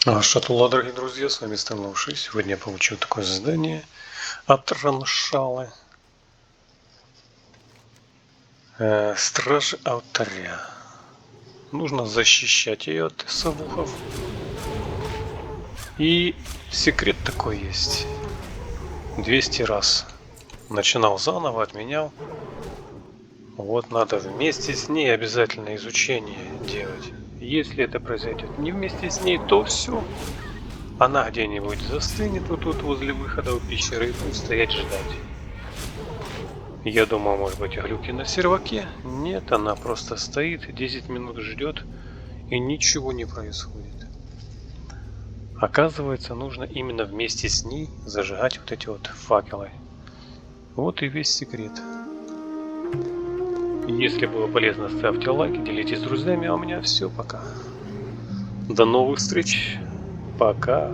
Шатула, дорогие друзья, с вами Станловший. Сегодня я получил такое задание от Раншалы. Стражи алтаря. Нужно защищать ее от совухов. И секрет такой есть. 200 раз начинал заново, отменял. Вот надо вместе с ней обязательно изучение делать. Если это произойдет не вместе с ней, то все. Она где-нибудь застынет вот тут возле выхода у пещеры и будет стоять ждать. Я думал, может быть, глюки на серваке. Нет, она просто стоит, 10 минут ждет, и ничего не происходит. Оказывается, нужно именно вместе с ней зажигать вот эти вот факелы. Вот и весь секрет. Если было полезно, ставьте лайки, делитесь с друзьями, а у меня все, пока. До новых встреч. Пока.